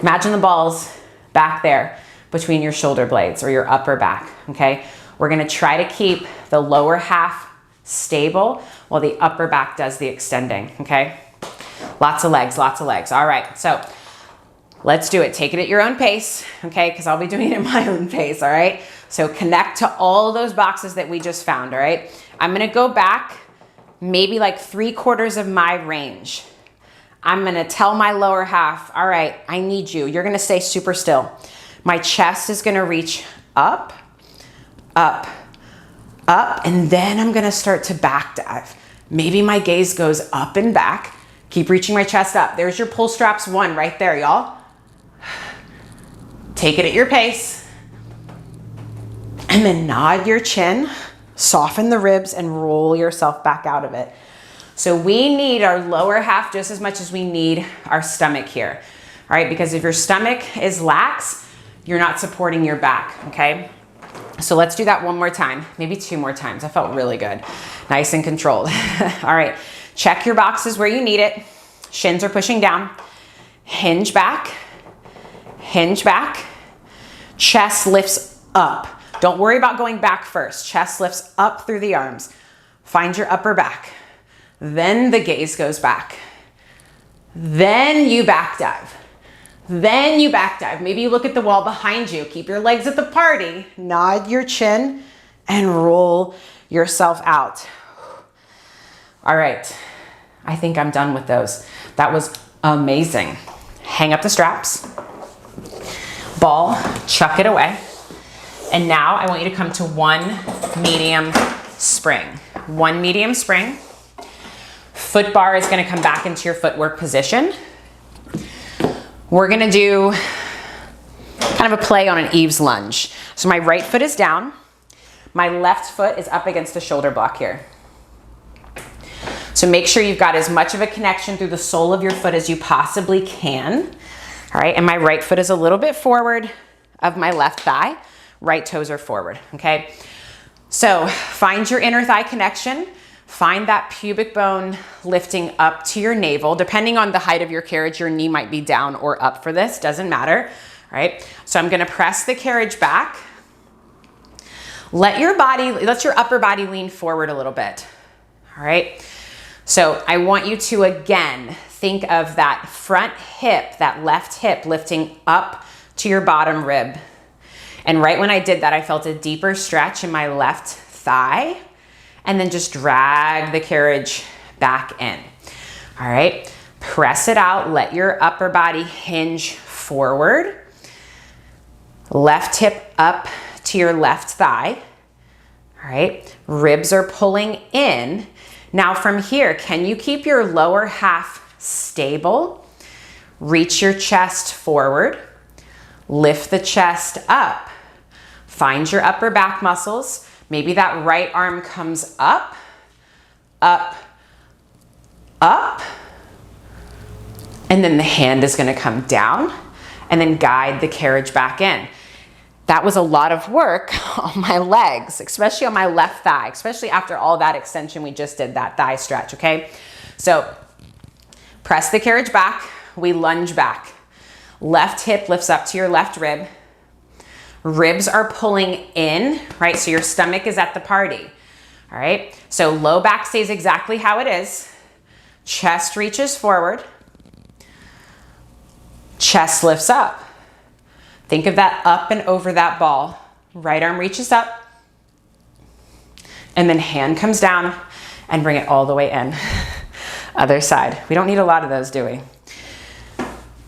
imagine the balls back there between your shoulder blades or your upper back, okay? We're gonna try to keep the lower half stable while the upper back does the extending, okay? Lots of legs. All right, so let's do it. Take it at your own pace, okay? Because I'll be doing it at my own pace, all right? So connect to all those boxes that we just found, all right? I'm gonna go back maybe like 3/4 of my range. I'm gonna tell my lower half, all right, I need you. You're gonna stay super still. My chest is gonna reach up, up, up, and then I'm gonna start to back dive. Maybe my gaze goes up and back. Keep reaching my chest up. There's your pull straps 1 right there, y'all. Take it at your pace. And then nod your chin, soften the ribs, and roll yourself back out of it. So we need our lower half just as much as we need our stomach here. All right, because if your stomach is lax, you're not supporting your back, okay? So let's do that one more time, maybe 2 more times. I felt really good, nice and controlled. All right, check your boxes where you need it. Shins are pushing down. Hinge back, chest lifts up. Don't worry about going back first. Chest lifts up through the arms. Find your upper back. Then the gaze goes back. Then you back dive. Then you back dive. Maybe you look at the wall behind you. Keep your legs at the party. Nod your chin and roll yourself out. All right. I think I'm done with those. That was amazing. Hang up the straps. Ball, chuck it away. And now I want you to come to 1 medium spring. 1 medium spring. Foot bar is gonna come back into your footwork position. We're gonna do kind of a play on an Eve's lunge. So my right foot is down. My left foot is up against the shoulder block here. So make sure you've got as much of a connection through the sole of your foot as you possibly can. All right, and my right foot is a little bit forward of my left thigh. Right toes are forward, okay? So find your inner thigh connection. Find that pubic bone lifting up to your navel. Depending on the height of your carriage, your knee might be down or up for this, doesn't matter, all right? So I'm gonna press the carriage back. Let your upper body lean forward a little bit, all right? So I want you to, again, think of that front hip, that left hip lifting up to your bottom rib. And right when I did that, I felt a deeper stretch in my left thigh, and then just drag the carriage back in. All right, press it out, let your upper body hinge forward. Left hip up to your left thigh. All right, ribs are pulling in. Now from here, can you keep your lower half stable? Reach your chest forward, lift the chest up. Find your upper back muscles. Maybe that right arm comes up, up, up. And then the hand is gonna come down and then guide the carriage back in. That was a lot of work on my legs, especially on my left thigh, especially after all that extension we just did, that thigh stretch, okay? So press the carriage back, we lunge back. Left hip lifts up to your left rib. Ribs are pulling in, right? So your stomach is at the party, all right? So low back stays exactly how it is. Chest reaches forward. Chest lifts up. Think of that up and over that ball. Right arm reaches up. And then hand comes down and bring it all the way in. Other side. We don't need a lot of those, do we?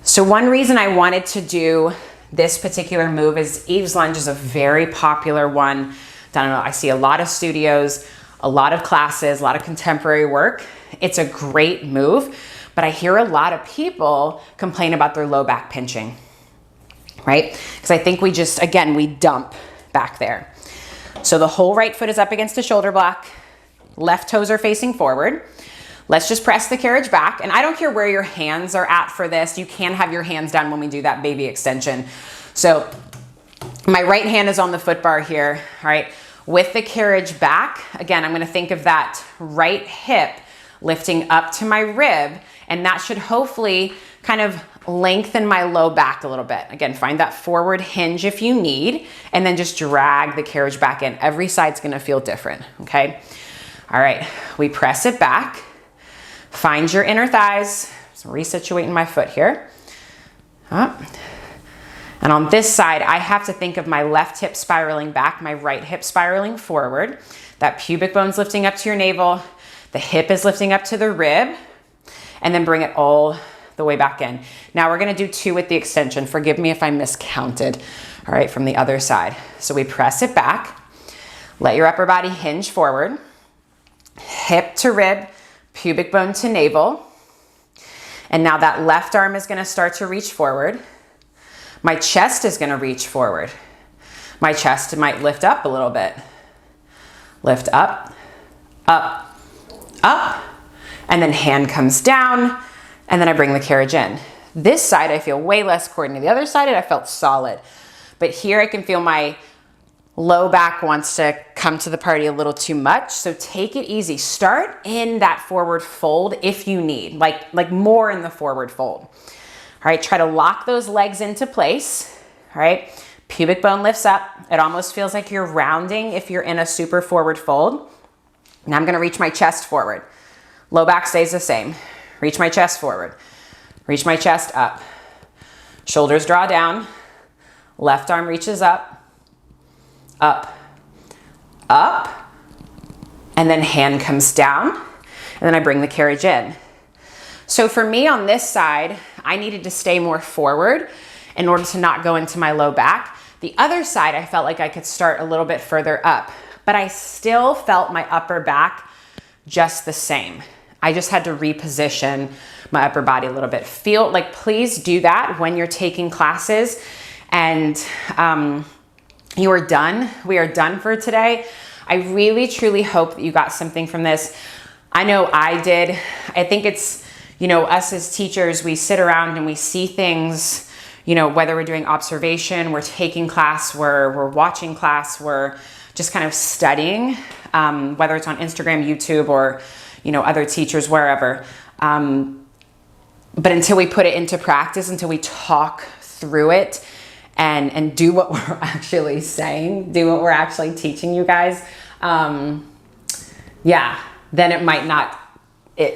So one reason I wanted to do this particular move is Eve's lunge is a very popular one. I see a lot of studios, a lot of classes, a lot of contemporary work. It's a great move, but I hear a lot of people complain about their low back pinching, right? Because I think we just, again, we dump back there. So the whole right foot is up against the shoulder block. Left toes are facing forward. Let's just press the carriage back. And I don't care where your hands are at for this. You can have your hands down when we do that baby extension. So my right hand is on the foot bar here, all right? With the carriage back, again, I'm gonna think of that right hip lifting up to my rib, and that should hopefully kind of lengthen my low back a little bit. Again, find that forward hinge if you need, and then just drag the carriage back in. Every side's gonna feel different, okay? All right, we press it back. Find your inner thighs. So resituating my foot here. Up. And on this side, I have to think of my left hip spiraling back, my right hip spiraling forward. That pubic bone's lifting up to your navel. The hip is lifting up to the rib. and then bring it all the way back in. Now we're gonna do 2 with the extension. Forgive me if I miscounted. All right, from the other side. So we press it back, let your upper body hinge forward, hip to rib, pubic bone to navel. And now that left arm is gonna start to reach forward. My chest is gonna reach forward. My chest might lift up a little bit. Lift up, up, up, and then hand comes down, and then I bring the carriage in. This side, I feel way less coordinated. The other side, I felt solid. But here I can feel my low back wants to come to the party a little too much. So take it easy. Start in that forward fold if you need, like more in the forward fold. All right, try to lock those legs into place. All right, pubic bone lifts up. It almost feels like you're rounding if you're in a super forward fold. Now I'm gonna reach my chest forward. Low back stays the same. Reach my chest forward. Reach my chest up. Shoulders draw down. Left arm reaches up, up, up, and then hand comes down, and then I bring the carriage in. So for me on this side, I needed to stay more forward in order to not go into my low back. The other side, I felt like I could start a little bit further up, but I still felt my upper back just the same. I just had to reposition my upper body a little bit. Feel like, please do that when you're taking classes and you are done. We are done for today. I really, truly hope that you got something from this. I know I did. I think it's, you know, us as teachers, we sit around and we see things, you know, whether we're doing observation, we're taking class, we're watching class, we're just kind of studying, whether it's on Instagram, YouTube, or, you know, other teachers, wherever. But until we put it into practice, until we talk through it, and do what we're actually saying, do what we're actually teaching you guys, yeah, then it might not,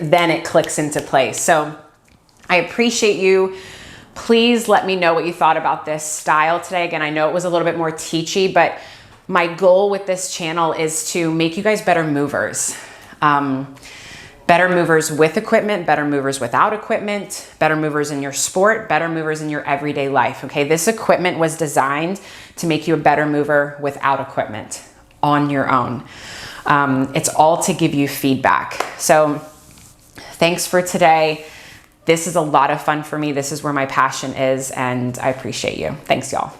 then it clicks into place. So I appreciate you. Please let me know what you thought about this style today. Again, I know it was a little bit more teachy, but my goal with this channel is to make you guys better movers. Better movers with equipment, better movers without equipment, better movers in your sport, better movers in your everyday life, okay? This equipment was designed to make you a better mover without equipment on your own. It's all to give you feedback. So thanks for today. This is a lot of fun for me. This is where my passion is, and I appreciate you. Thanks, y'all.